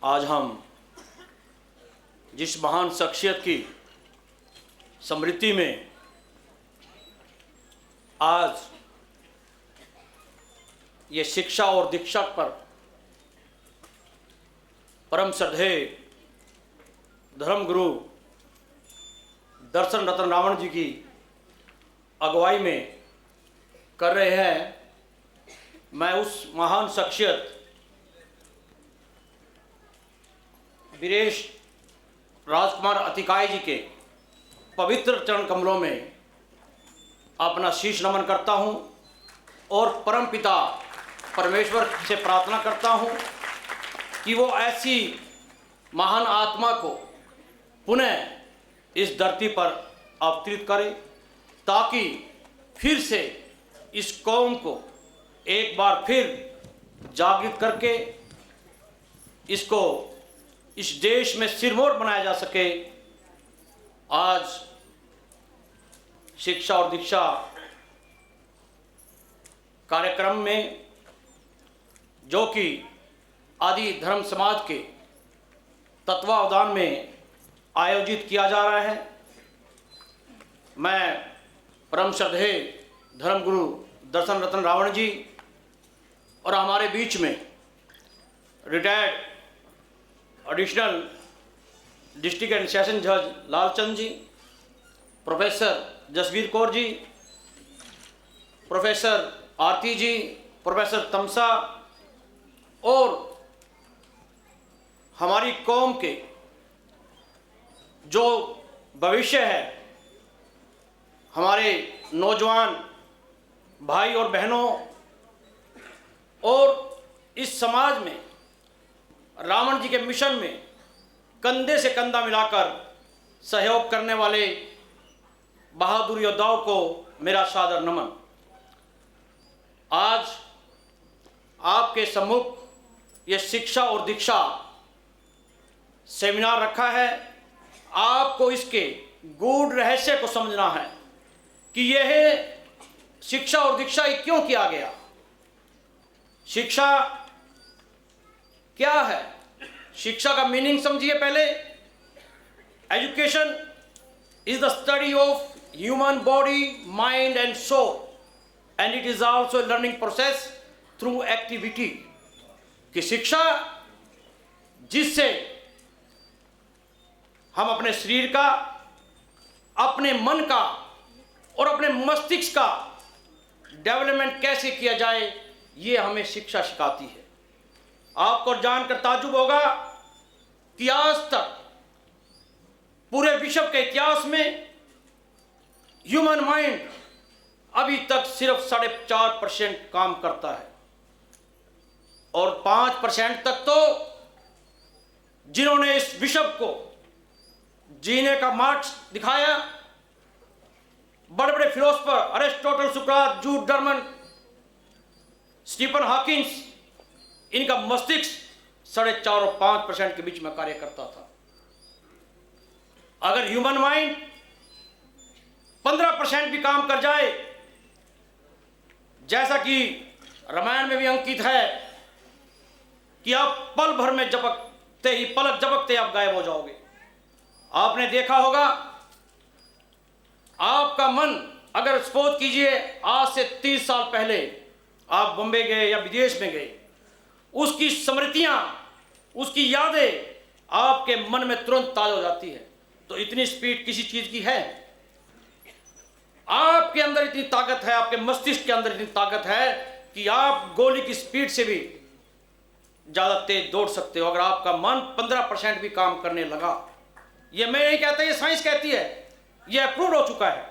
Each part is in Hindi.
आज हम जिस महान शख्सियत की स्मृति में आज ये शिक्षा और दीक्षा पर परम श्रद्धेय धर्मगुरु दर्शन रतन रावण जी की अगुवाई में कर रहे हैं, मैं उस महान शख्सियत वीरेश राजकुमार अतिकाय जी के पवित्र चरण कमलों में अपना शीश नमन करता हूं और परम पिता परमेश्वर से प्रार्थना करता हूं कि वो ऐसी महान आत्मा को पुनः इस धरती पर अवतरित करे, ताकि फिर से इस कौम को एक बार फिर जागृत करके इसको इस देश में सिरमौर बनाया जा सके। आज शिक्षा और दीक्षा कार्यक्रम में जो कि आदि धर्म समाज के तत्वावधान में आयोजित किया जा रहा है, मैं परम श्रद्धेय धर्मगुरु दर्शन रतन रावण जी और हमारे बीच में retired additional district and session जज लालचंद जी, प्रोफेसर जसवीर कौर जी, प्रोफेसर आरती जी, प्रोफेसर तमसा और हमारी कौम के जो भविष्य है, हमारे नौजवान भाई और बहनों और इस समाज में रावण जी के मिशन में कंधे से कंधा मिलाकर सहयोग करने वाले बहादुर योद्धाओं को मेरा सादर नमन। आज आपके सम्मुख ये शिक्षा और दीक्षा सेमिनार रखा है। आपको इसके गूढ़ रहस्य को समझना है कि यह शिक्षा और दीक्षा क्यों किया गया। शिक्षा क्या है? शिक्षा का मीनिंग समझिए पहले। Education is the study of human body, mind and soul and it is also learning process through activity. कि शिक्षा जिससे हम अपने शरीर का, अपने मन का और अपने मस्तिष्क का डेवलपमेंट कैसे किया जाए, ये हमें शिक्षा सिखाती है। आपको जानकर ताज्जुब होगा कि आज तक पूरे विश्व के इतिहास में ह्यूमन माइंड अभी तक सिर्फ 4.5% काम करता है और 5% तक तो जिन्होंने इस विश्व को जीने का मार्ग दिखाया, बड़े बड़े फिलोसफर अरिस्टोटल, सुकरात, जूड डर्मन, स्टीफन हॉकिंस, इनका मस्तिष्क 4.5 और 5% के बीच में कार्य करता था। अगर ह्यूमन माइंड 15% भी काम कर जाए, जैसा कि रामायण में भी अंकित है कि आप पल भर में झपकते ही, पलक झपकते आप गायब हो जाओगे। आपने देखा होगा, आपका मन अगर सपोज कीजिए आज से 30 साल पहले आप बॉम्बे गए या विदेश में गए, उसकी स्मृतियां, उसकी यादें आपके मन में तुरंत ताजा हो जाती है। तो इतनी स्पीड किसी चीज की है? आपके अंदर इतनी ताकत है, आपके मस्तिष्क के अंदर इतनी ताकत है कि आप गोली की स्पीड से भी ज्यादा तेज दौड़ सकते हो अगर आपका मन 15% भी काम करने लगा। यह मैं नहीं कहता, यह साइंस कहती है, यह अप्रूव हो चुका है।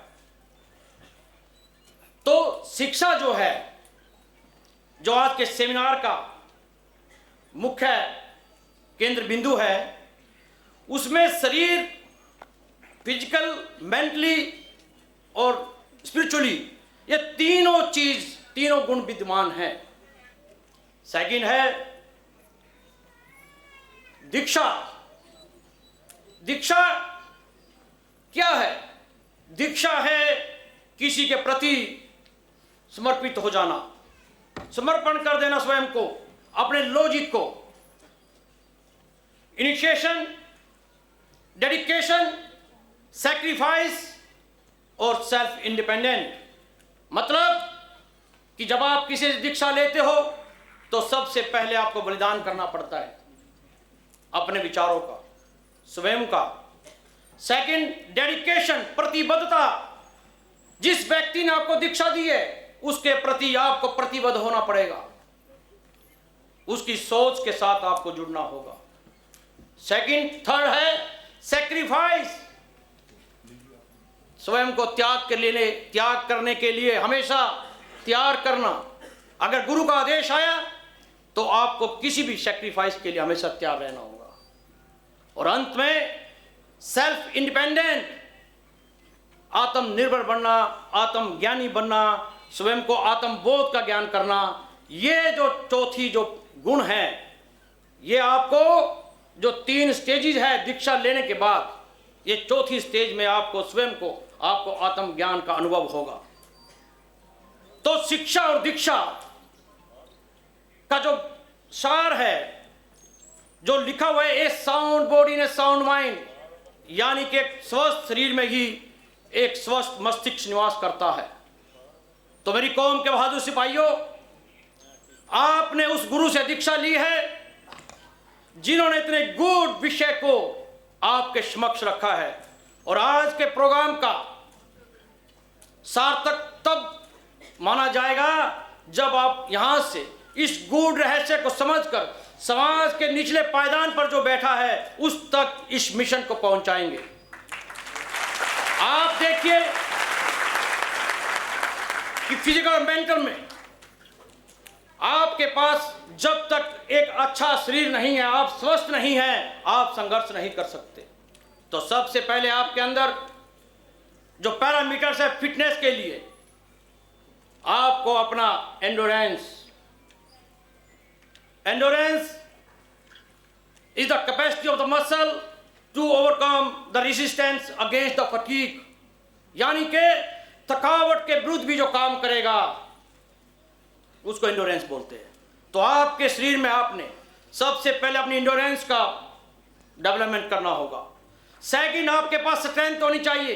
तो शिक्षा जो है, जो आज के सेमिनार का मुख्य केंद्र बिंदु है, उसमें शरीर, फिजिकल, मेंटली और स्पिरिचुअली, ये तीनों चीज, तीनों गुण विद्यमान हैं। सेकंड है दीक्षा। दीक्षा क्या है? दीक्षा है किसी के प्रति समर्पित हो जाना, समर्पण कर देना स्वयं को, अपने लॉजिक को, इनिशिएशन, डेडिकेशन, सैक्रिफाइस और सेल्फ इंडिपेंडेंट। मतलब कि जब आप किसी से दीक्षा लेते हो तो सबसे पहले आपको बलिदान करना पड़ता है, अपने विचारों का, स्वयं का। सेकंड, डेडिकेशन, प्रतिबद्धता। जिस व्यक्ति ने आपको दीक्षा दी है उसके प्रति आपको प्रतिबद्ध होना पड़ेगा, उसकी सोच के साथ आपको जुड़ना होगा। सेकंड, थर्ड है सैक्रिफाइस, स्वयं को त्याग करने के लिए हमेशा तैयार करना। अगर गुरु का आदेश आया तो आपको किसी भी सैक्रिफाइस के लिए हमेशा तैयार रहना होगा। और अंत में सेल्फ इंडिपेंडेंट, आत्मनिर्भर बनना, आत्मज्ञानी बनना, स्वयं को आत्मबोध का ज्ञान करना। ये जो चौथी जो गुण है, ये आपको जो 3 स्टेजेस है दीक्षा लेने के बाद, ये चौथी स्टेज में आपको स्वयं को, आपको आत्मज्ञान का अनुभव होगा। तो शिक्षा और दीक्षा का जो सार है, जो लिखा हुआ है, a sound body in a sound mind, यानी कि एक स्वस्थ शरीर में ही एक स्वस्थ मस्तिष्क निवास करता है। तो मेरी कौम के बहादुर सिपाहियों, आपने उस गुरु से दीक्षा ली है जिन्होंने इतने गूढ़ विषय को आपके समक्ष रखा है। और आज के प्रोग्राम का सार्थक तब माना जाएगा जब आप यहां से इस गूढ़ रहस्य को समझकर समाज के निचले पायदान पर जो बैठा है उस तक इस मिशन को पहुंचाएंगे। आप देखिए कि फिजिकल और मेंटल में आपके पास जब तक एक अच्छा शरीर नहीं है, आप स्वस्थ नहीं हैं, आप संघर्ष नहीं कर सकते। तो सबसे पहले आपके अंदर जो पैरामीटर्स है फिटनेस के लिए, आपको अपना endurance is the capacity of the muscle to overcome the resistance against the fatigue, यानी कि थकावट के विरुद्ध भी जो काम करेगा उसको एंडोरेंस बोलते हैं। तो आपके शरीर में आपने सबसे पहले अपनी एंडोरेंस का डेवलपमेंट करना होगा। सेकंड, आपके पास स्ट्रेंथ होनी चाहिए।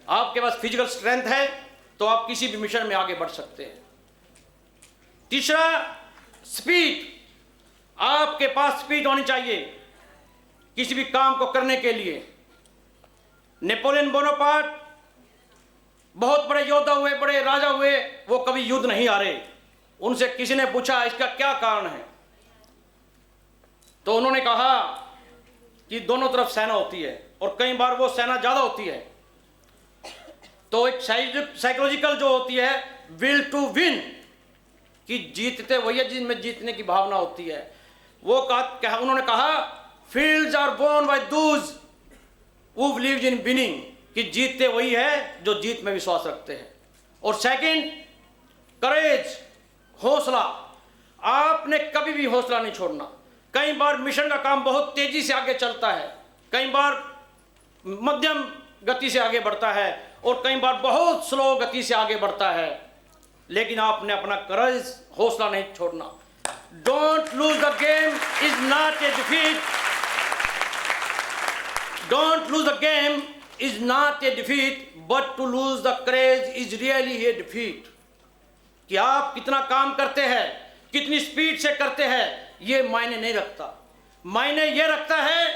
आपके पास फिजिकल स्ट्रेंथ है तो आप किसी भी मिशन में आगे बढ़ सकते हैं। तीसरा, स्पीड, आपके पास स्पीड होनी चाहिए किसी भी काम को करने के लिए। नेपोलियन बोनापार्ट बहुत बड़े योद्धा हुए, बड़े राजा हुए, वो कभी युद्ध नहीं हारे। उनसे किसी ने पूछा इसका क्या कारण है, तो उन्होंने कहा कि दोनों तरफ सेना होती है और कई बार वो सेना ज्यादा होती है। तो एक साइकोलॉजिकल जो होती है विल टू विन, कि जीतते वही है जिनमें जीतने की भावना होती है। वो उन्होंने कहा fields are born by those who believe in winning, कि जीतते वही है जो जीत में विश्वास रखते हैं। और सेकंड, करेज, हौसला। आपने कभी भी हौसला नहीं छोड़ना। कई बार मिशन का काम बहुत तेजी से आगे चलता है, कई बार मध्यम गति से आगे बढ़ता है और कई बार बहुत स्लो गति से आगे बढ़ता है, लेकिन आपने अपना करेज, हौसला नहीं छोड़ना। Don't lose the game is not a defeat, don't lose the game is not a defeat but to lose the courage is really a defeat. कि आप कितना काम करते हैं, कितनी स्पीड से करते हैं, ये मायने नहीं रखता। मायने ये रखता है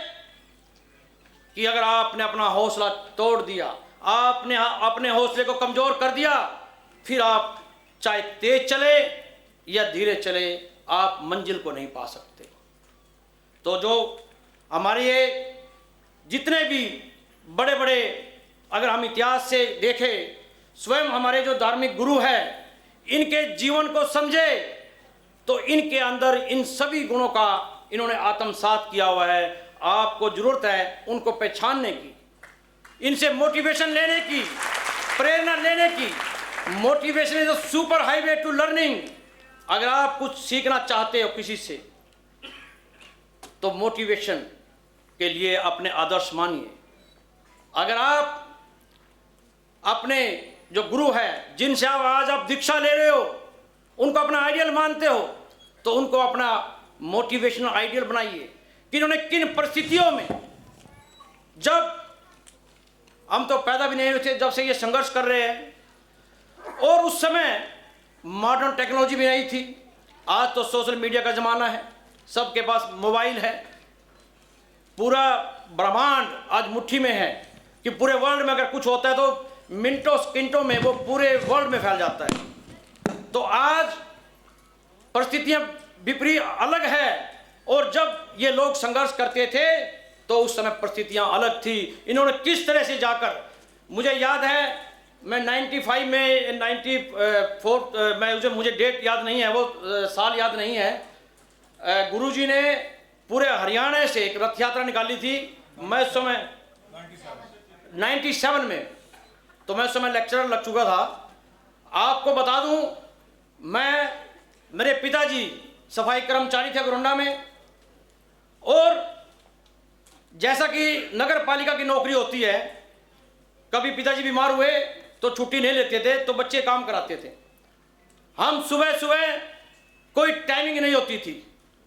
कि अगर आपने अपना हौसला तोड़ दिया, आपने अपने हौसले को कमजोर कर दिया, फिर आप चाहे तेज चले या धीरे चले, आप मंजिल को नहीं पा सकते। तो जो हमारे ये जितने भी बड़े बड़े, अगर हम इतिहास से देखें, स्वयं हमारे जो धार्मिक गुरु हैं, इनके जीवन को समझे तो इनके अंदर इन सभी गुणों का इन्होंने आत्मसात किया हुआ है। आपको जरूरत है उनको पहचानने की, इनसे मोटिवेशन लेने की, प्रेरणा लेने की। Motivation is a super highway to learning. अगर आप कुछ सीखना चाहते हो किसी से, तो मोटिवेशन के लिए अपने आदर्श मानिए। अगर आप अपने जो गुरु है, जिनसे आज आप दीक्षा ले रहे हो, उनको अपना आइडियल मानते हो, तो उनको अपना मोटिवेशनल आइडियल बनाइए। कि इन्होंने किन परिस्थितियों में, जब हम तो पैदा भी नहीं हुए थे, जब से ये संघर्ष कर रहे हैं, और उस समय मॉडर्न टेक्नोलॉजी भी नहीं थी। आज तो सोशल मीडिया का ज़माना है, सबके पास मोबाइल है, पूरा ब्रह्मांड आज मुट्ठी में है कि पूरे वर्ल्ड में अगर कुछ होता है तो मिनटों सेकंडों में वो पूरे वर्ल्ड में फैल जाता है। तो आज परिस्थितियां विपरीत अलग है, और जब ये लोग संघर्ष करते थे तो उस समय परिस्थितियां अलग थी। इन्होंने किस तरह से जाकर, मुझे याद है मैं 95 में 94 मुझे डेट याद नहीं है, वो साल याद नहीं है, गुरुजी ने पूरे हरियाणा से एक रथ यात्रा निकाली थी। मैं उस समय 97 में, तो मैं उस समय लेक्चरर लग चुका था। आपको बता दूं, मेरे पिताजी सफाई कर्मचारी थे गोरंडा में, और जैसा कि नगर पालिका की नौकरी होती है, कभी पिताजी बीमार हुए तो छुट्टी नहीं लेते थे, तो बच्चे काम कराते थे। हम सुबह सुबह, कोई टाइमिंग नहीं होती थी।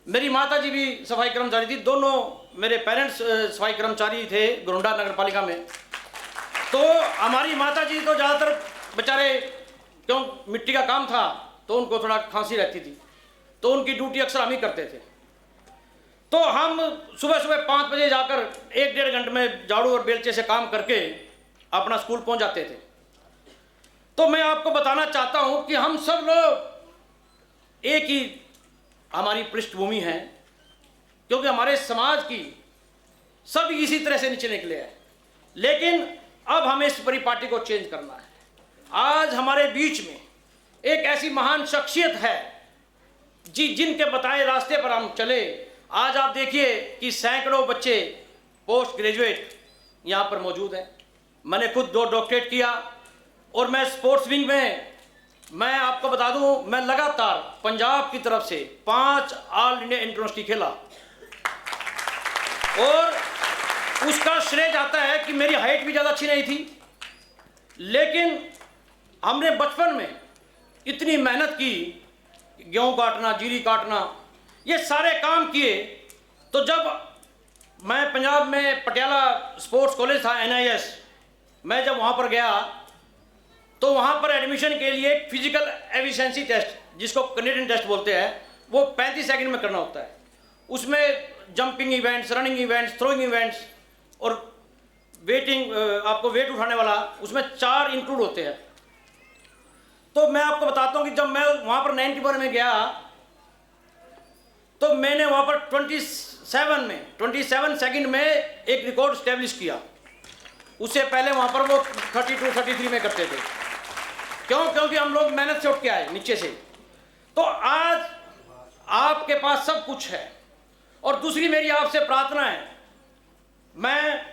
मेरी माताजी भी सफाई कर्मचारी थी, दोनों मेरे पेरेंट्स सफाई कर्मचारी थे गोरंडा नगर पालिका में। तो हमारी माताजी तो ज़्यादातर बेचारे, क्यों मिट्टी का काम था तो उनको थोड़ा खांसी रहती थी, तो उनकी ड्यूटी अक्सर हम ही करते थे। तो हम सुबह सुबह 5 बजे जाकर 1-1.5 घंटे में झाड़ू और बेलचे से काम करके अपना स्कूल पहुंच जाते थे। तो मैं आपको बताना चाहता हूं कि हम सब लोग एक ही हमारी पृष्ठभूमि है, क्योंकि हमारे समाज की सब इसी तरह से नीचे निकले हैं। लेकिन अब हमें इस परिपाटी को चेंज करना है। आज हमारे बीच में एक ऐसी महान शख्सियत है जिनके बताए रास्ते पर हम चले। आज आप देखिए कि सैकड़ों बच्चे पोस्ट ग्रेजुएट यहाँ पर मौजूद हैं। मैंने खुद 2 डॉक्टरेट किया, और मैं स्पोर्ट्स विंग में, मैं आपको बता दूं, मैं लगातार पंजाब की तरफ से 5 ऑल इंडिया यूनिवर्सिटी खेला, और उसका श्रेय जाता है कि मेरी हाइट भी ज़्यादा अच्छी नहीं थी, लेकिन हमने बचपन में इतनी मेहनत की, गेहूँ काटना, जीरी काटना, ये सारे काम किए। तो जब मैं पंजाब में पटियाला स्पोर्ट्स कॉलेज था, NIS, मैं जब वहाँ पर गया तो वहाँ पर एडमिशन के लिए फिजिकल एफिशिएंसी टेस्ट, जिसको कैनेडियन टेस्ट बोलते हैं, वो 35 सेकंड में करना होता है। उसमें jumping events, running events, throwing events और वेटिंग, आपको वेट उठाने वाला, उसमें 4 इंक्लूड होते हैं। तो मैं आपको बताता हूँ कि जब मैं वहाँ पर 91 में गया तो मैंने वहाँ पर 27 सेकंड में एक रिकॉर्ड स्टैब्लिश किया। उससे पहले वहाँ पर वो 32-33 में करते थे। क्योंकि हम लोग मेहनत से उठ के आए नीचे से। तो आज आपके पास सब कुछ है। और दूसरी मेरी आपसे प्रार्थना है, मैं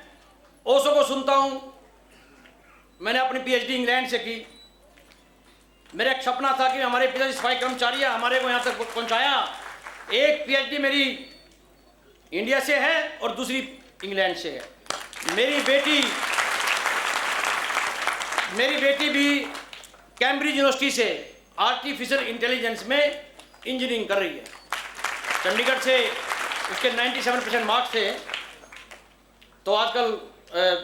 ओशो को सुनता हूँ, मैंने अपनी PhD इंग्लैंड से की। मेरा एक सपना था कि हमारे पिताजी सफाई कर्मचारी है, हमारे को यहाँ तक पहुँचाया। एक PhD मेरी इंडिया से है और दूसरी इंग्लैंड से है। मेरी बेटी भी कैम्ब्रिज यूनिवर्सिटी से आर्टिफिशियल इंटेलिजेंस में इंजीनियरिंग कर रही है। चंडीगढ़ से उसके 97% मार्क्स थे, तो आजकल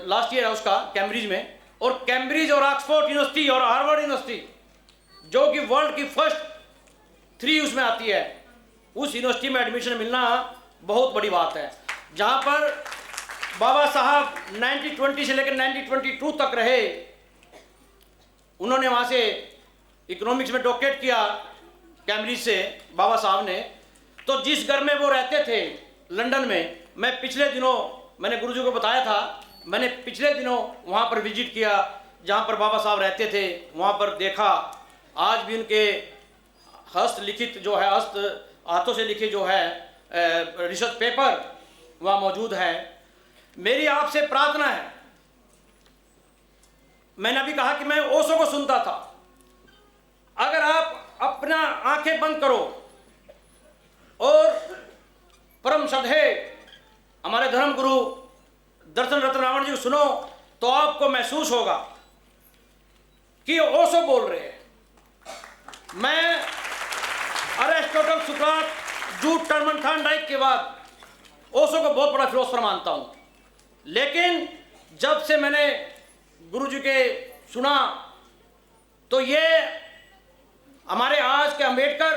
लास्ट ईयर है उसका कैम्ब्रिज में। और कैम्ब्रिज और ऑक्सफोर्ड यूनिवर्सिटी और हार्वर्ड यूनिवर्सिटी, जो कि वर्ल्ड की फर्स्ट 3 उसमें आती है, उस यूनिवर्सिटी में एडमिशन मिलना बहुत बड़ी बात है। जहाँ पर बाबा साहब 1920 से लेकर 1922 तक रहे, उन्होंने वहाँ से इकोनॉमिक्स में डॉक्टरेट किया कैम्ब्रिज से बाबा साहब ने। तो जिस घर में वो रहते थे लंदन में, मैं पिछले दिनों, मैंने गुरुजी को बताया था, मैंने पिछले दिनों वहाँ पर विजिट किया जहाँ पर बाबा साहब रहते थे। वहाँ पर देखा, आज भी उनके हस्तलिखित जो है, हाथों से लिखे जो है रिसर्च पेपर वहाँ मौजूद है। मेरी आपसे प्रार्थना है, मैंने अभी कहा कि मैं ओशो को सुनता था। अगर आप अपना आंखें बंद करो और परम श्रद्धेय हमारे धर्म गुरु दर्शन रत्न रावण जी को सुनो, तो आपको महसूस होगा कि ओशो बोल रहे हैं। मैं अरिस्टोटल, सुकरात, जूट, टर्मन, थॉर्नडाइक के बाद ओशो को बहुत बड़ा फिलोसफर मानता हूँ, लेकिन जब से मैंने गुरुजी के सुना तो ये हमारे आज के अंबेडकर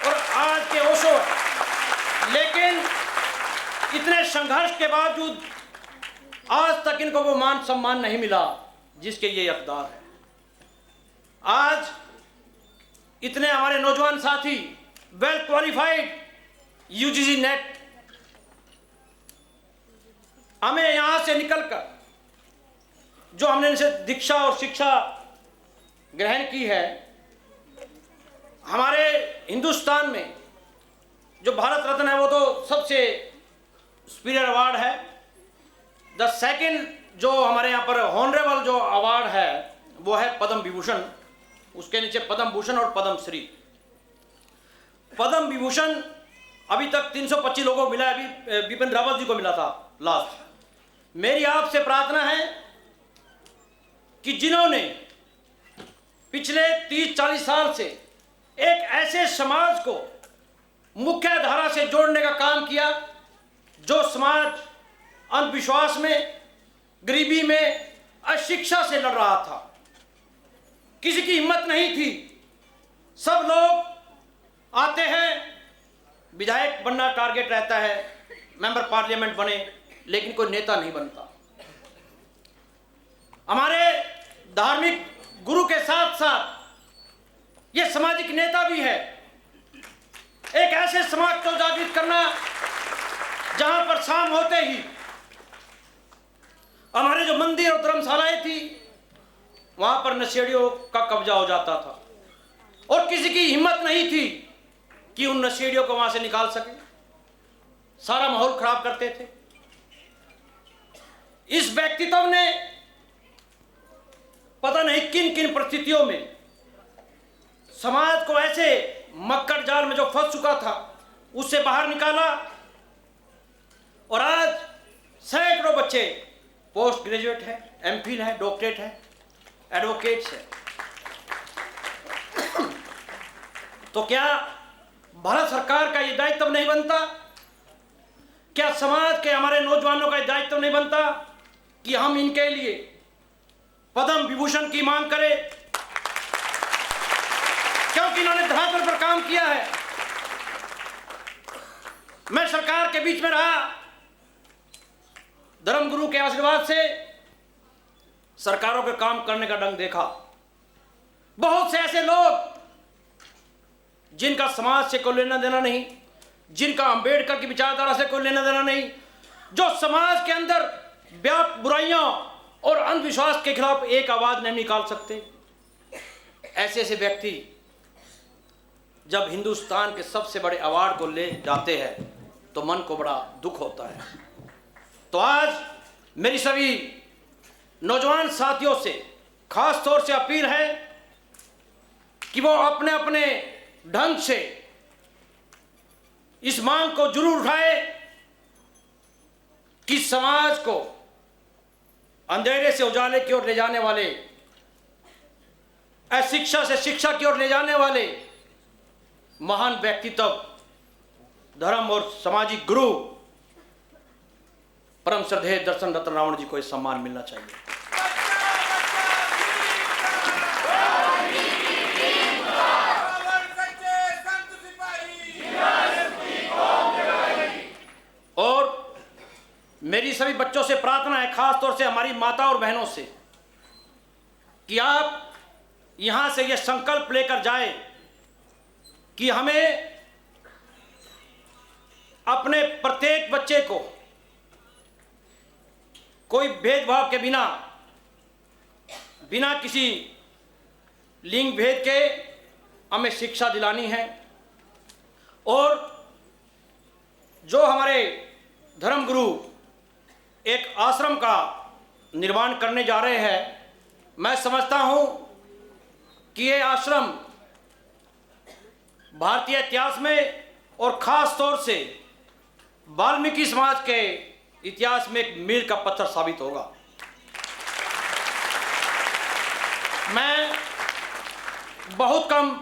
और आज के ओशो, लेकिन इतने संघर्ष के बावजूद आज तक इनको वो मान सम्मान नहीं मिला जिसके ये हकदार है। आज इतने हमारे नौजवान साथी वेल क्वालिफाइड यूजीसी नेट, हमें यहां से निकलकर जो हमने इनसे दीक्षा और शिक्षा ग्रहण की है, हमारे हिंदुस्तान में जो भारत रत्न है वो तो सबसे सुपीरियर अवार्ड है। द सेकंड जो हमारे यहाँ पर ऑनरेबल जो अवार्ड है वो है पद्म विभूषण, उसके नीचे पद्म भूषण और पद्म श्री। पद्म विभूषण अभी तक 325 लोगों को मिला, अभी बिपिन रावत जी को मिला था लास्ट। मेरी आपसे प्रार्थना है कि जिन्होंने पिछले 30-40 साल से एक ऐसे समाज को मुख्य धारा से जोड़ने का काम किया जो समाज अंधविश्वास में, गरीबी में, अशिक्षा से लड़ रहा था, किसी की हिम्मत नहीं थी। सब लोग आते हैं, विधायक बनना टारगेट रहता है, मेंबर पार्लियामेंट बने, लेकिन कोई नेता नहीं बनता। हमारे धार्मिक गुरु के साथ साथ ये सामाजिक नेता भी है। एक ऐसे समाज को जागृत करना जहां पर शाम होते ही हमारे जो मंदिर और धर्मशालाएं थी वहां पर नशेड़ियों का कब्जा हो जाता था और किसी की हिम्मत नहीं थी कि उन नशेड़ियों को वहां से निकाल सके, सारा माहौल खराब करते थे। इस व्यक्तित्व ने पता नहीं किन किन परिस्थितियों में समाज को ऐसे मक्कड़ जाल में जो फंस चुका था उससे बाहर निकाला और आज सैकड़ों बच्चे पोस्ट ग्रेजुएट है, एमफिल है, डॉक्टरेट है, एडवोकेट्स है। तो क्या भारत सरकार का ये दायित्व नहीं बनता, क्या समाज के हमारे नौजवानों का ये दायित्व नहीं बनता कि हम इनके लिए पद्म विभूषण की मांग करें, क्योंकि इन्होंने धरातल पर काम किया है। मैं सरकार के बीच में रहा, धर्मगुरु के आशीर्वाद से सरकारों के काम करने का ढंग देखा। बहुत से ऐसे लोग जिनका समाज से कोई लेना देना नहीं, जिनका अंबेडकर की विचारधारा से कोई लेना देना नहीं, जो समाज के अंदर व्याप्त बुराइयों और अंधविश्वास के खिलाफ एक आवाज नहीं निकाल सकते, ऐसे ऐसे व्यक्ति जब हिंदुस्तान के सबसे बड़े अवार्ड को ले जाते हैं तो मन को बड़ा दुख होता है। तो आज मेरी सभी नौजवान साथियों से खास तौर से अपील है कि वो अपने अपने ढंग से इस मांग को जरूर उठाए कि समाज को अंधेरे से उजाले की ओर ले जाने वाले, अशिक्षा से शिक्षा की ओर ले जाने वाले महान व्यक्तित्व, धर्म और सामाजिक गुरु परम श्रद्धेय दर्शन रत्न रावण जी को यह सम्मान मिलना चाहिए। और मेरी सभी बच्चों से प्रार्थना है, खास तौर से हमारी माता और बहनों से, कि आप यहां से यह संकल्प लेकर जाए कि हमें अपने प्रत्येक बच्चे को कोई भेदभाव के बिना, बिना किसी लिंग भेद के हमें शिक्षा दिलानी है। और जो हमारे धर्मगुरु एक आश्रम का निर्माण करने जा रहे हैं, मैं समझता हूं कि ये आश्रम भारतीय इतिहास में और खास तौर से वाल्मीकि समाज के इतिहास में एक मील का पत्थर साबित होगा। मैं बहुत कम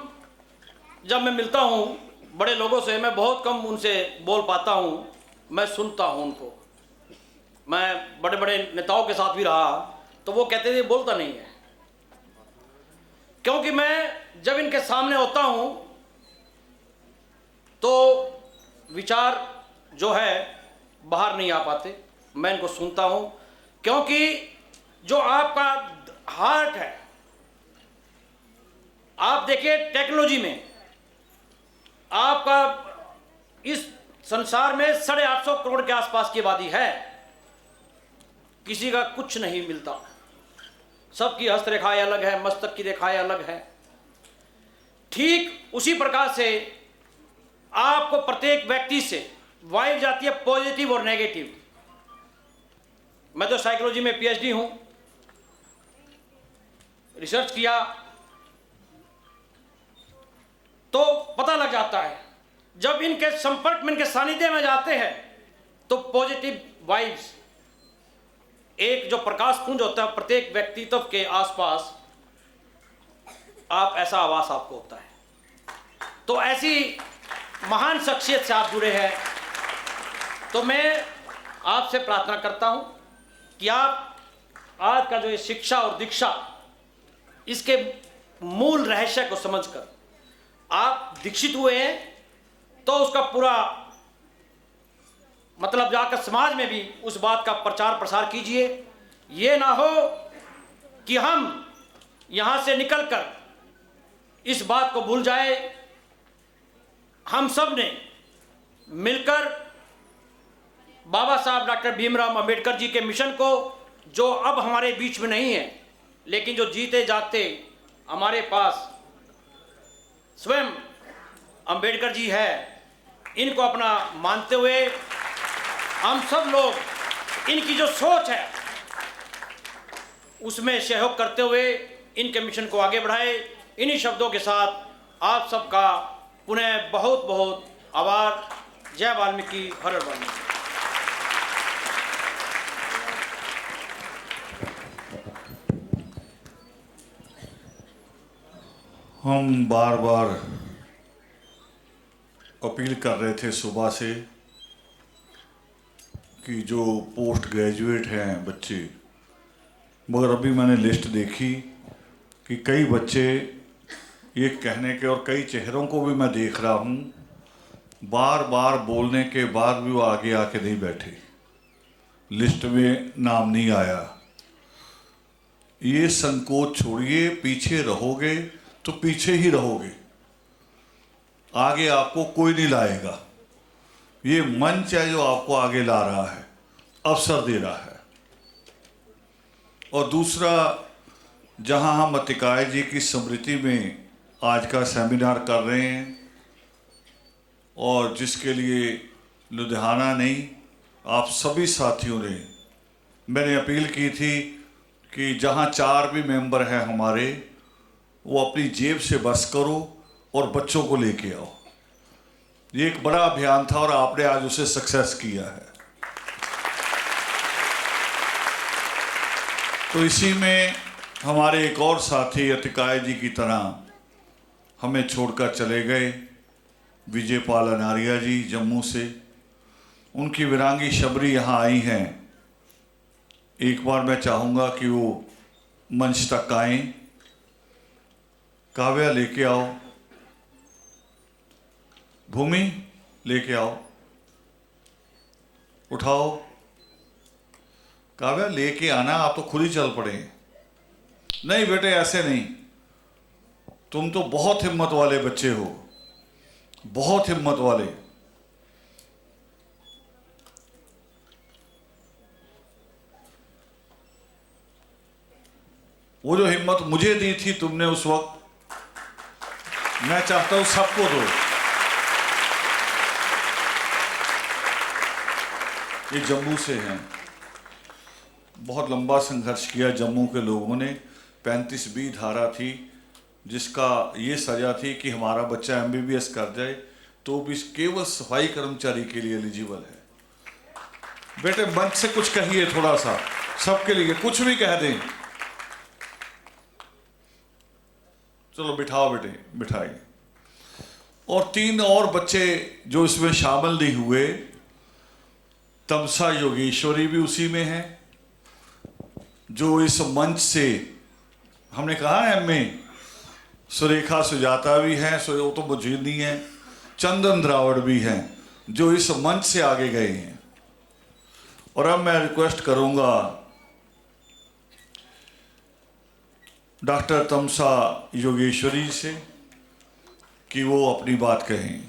जब मैं मिलता हूं बड़े लोगों से मैं बहुत कम उनसे बोल पाता हूँ, मैं सुनता हूँ उनको। मैं बड़े बड़े नेताओं के साथ भी रहा तो वो कहते थे बोलता नहीं है, क्योंकि मैं जब इनके सामने होता हूँ तो विचार जो है बाहर नहीं आ पाते। मैं इनको सुनता हूँ, क्योंकि जो आपका हार्ट है, आप देखिए टेक्नोलॉजी में आपका इस संसार में 850 करोड़ के आसपास की आबादी है, किसी का कुछ नहीं मिलता, सबकी हस्तरेखाएं अलग है, मस्तक की रेखाएं अलग है। ठीक उसी प्रकार से आपको प्रत्येक व्यक्ति से वाइब जाती है पॉजिटिव और नेगेटिव। मैं तो साइकोलॉजी में पीएचडी हूं, रिसर्च किया तो पता लग जाता है जब इनके संपर्क में, इनके सानिध्य में जाते हैं तो पॉजिटिव वाइब्स, एक जो प्रकाश पुंज होता है प्रत्येक व्यक्तित्व के आसपास, आप ऐसा आवास आपको होता है। तो ऐसी महान शख्सियत से आप जुड़े हैं, तो मैं आपसे प्रार्थना करता हूं कि आप आज का जो ये शिक्षा और दीक्षा, इसके मूल रहस्य को समझकर आप दीक्षित हुए हैं, तो उसका पूरा मतलब जाकर समाज में भी उस बात का प्रचार प्रसार कीजिए। ये ना हो कि हम यहां से निकलकर इस बात को भूल जाए। हम सब ने मिलकर बाबा साहब डॉक्टर भीमराव अंबेडकर जी के मिशन को, जो अब हमारे बीच में नहीं है लेकिन जो जीते जागते हमारे पास स्वयं अंबेडकर जी है, इनको अपना मानते हुए हम सब लोग इनकी जो सोच है उसमें सहयोग करते हुए इनके मिशन को आगे बढ़ाए। इन्हीं शब्दों के साथ आप सबका पुनः बहुत बहुत आभार। जय वाल्मीकि, हर हर वाल्मीकि। हम बार बार अपील कर रहे थे सुबह से कि जो पोस्ट ग्रेजुएट हैं बच्चे, मगर अभी मैंने लिस्ट देखी कि कई बच्चे, ये कहने के और कई चेहरों को भी मैं देख रहा हूँ, बार बार बोलने के बाद भी वो आगे आके नहीं बैठे, लिस्ट में नाम नहीं आया। ये संकोच छोड़िए, पीछे रहोगे तो पीछे ही रहोगे, आगे आपको कोई नहीं लाएगा। ये मंच है जो आपको आगे ला रहा है, अवसर दे रहा है। और दूसरा, जहां हम अतिकाय जी की स्मृति में आज का सेमिनार कर रहे हैं, और जिसके लिए लुधियाना नहीं आप सभी साथियों ने, मैंने अपील की थी कि जहां 4 भी मेंबर हैं हमारे, वो अपनी जेब से बस करो और बच्चों को लेके आओ। ये एक बड़ा अभियान था और आपने आज उसे सक्सेस किया है। तो इसी में हमारे एक और साथी अतिकाय जी की तरह हमें छोड़कर चले गए, विजयपाल अनारिया जी जम्मू से। उनकी वीरांगी शबरी यहाँ आई हैं। एक बार मैं चाहूँगा कि वो मंच तक आएं। काव्या लेके आओ, भूमि लेके आओ, उठाओ। काव्या लेके आना, आप तो खुद ही चल पड़े। नहीं बेटे ऐसे नहीं, तुम तो बहुत हिम्मत वाले बच्चे हो, बहुत हिम्मत वाले। वो जो हिम्मत मुझे दी थी तुमने उस वक्त, मैं चाहता हूं सबको दो। ये जम्मू से हैं, बहुत लंबा संघर्ष किया जम्मू के लोगों ने। 35B धारा थी जिसका ये सजा थी कि हमारा बच्चा MBBS कर जाए तो भी केवल सफाई कर्मचारी के लिए एलिजिबल है। बेटे मंच से कुछ कहिए, थोड़ा सा सबके लिए कुछ भी कह दें। चलो बिठाओ बेटे, बिठाइए। और 3 और बच्चे जो इसमें शामिल नहीं हुए, तमसा योगेश्वरी भी उसी में है, जो इस मंच से हमने कहा है में सुरेखा सुजाता भी है, सो वो तो मुझे नहीं है, चंदन द्रावड़ भी हैं जो इस मंच से आगे गए हैं। और अब मैं रिक्वेस्ट करूंगा डॉक्टर तमसा योगेश्वरी से कि वो अपनी बात कहें।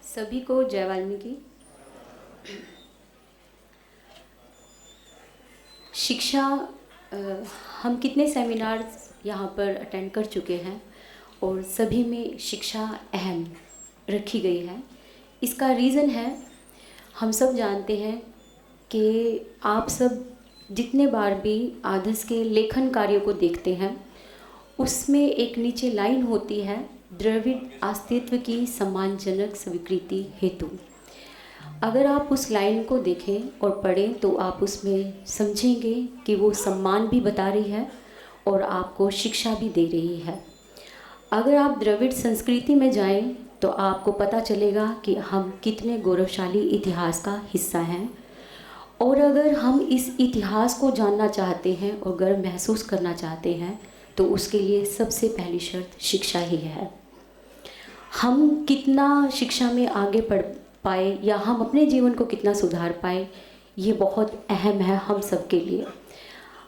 सभी को जय वाल्मीकि। शिक्षा, हम कितने सेमिनार यहाँ पर अटेंड कर चुके हैं और सभी में शिक्षा अहम रखी गई है। इसका रीज़न है, हम सब जानते हैं कि आप सब जितने बार भी आदर्श के लेखन कार्यों को देखते हैं, उसमें एक नीचे लाइन होती है, द्रविड़ अस्तित्व की सम्मानजनक स्वीकृति हेतु। अगर आप उस लाइन को देखें और पढ़ें तो आप उसमें समझेंगे कि वो सम्मान भी बता रही है और आपको शिक्षा भी दे रही है। अगर आप द्रविड़ संस्कृति में जाएं तो आपको पता चलेगा कि हम कितने गौरवशाली इतिहास का हिस्सा हैं, और अगर हम इस इतिहास को जानना चाहते हैं और गर्व महसूस करना चाहते हैं तो उसके लिए सबसे पहली शर्त शिक्षा ही है। हम कितना शिक्षा में आगे बढ़ पाए या हम अपने जीवन को कितना सुधार पाए, ये बहुत अहम है हम सब के लिए।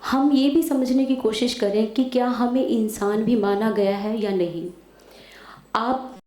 हम ये भी समझने की कोशिश करें कि क्या हमें इंसान भी माना गया है या नहीं। आप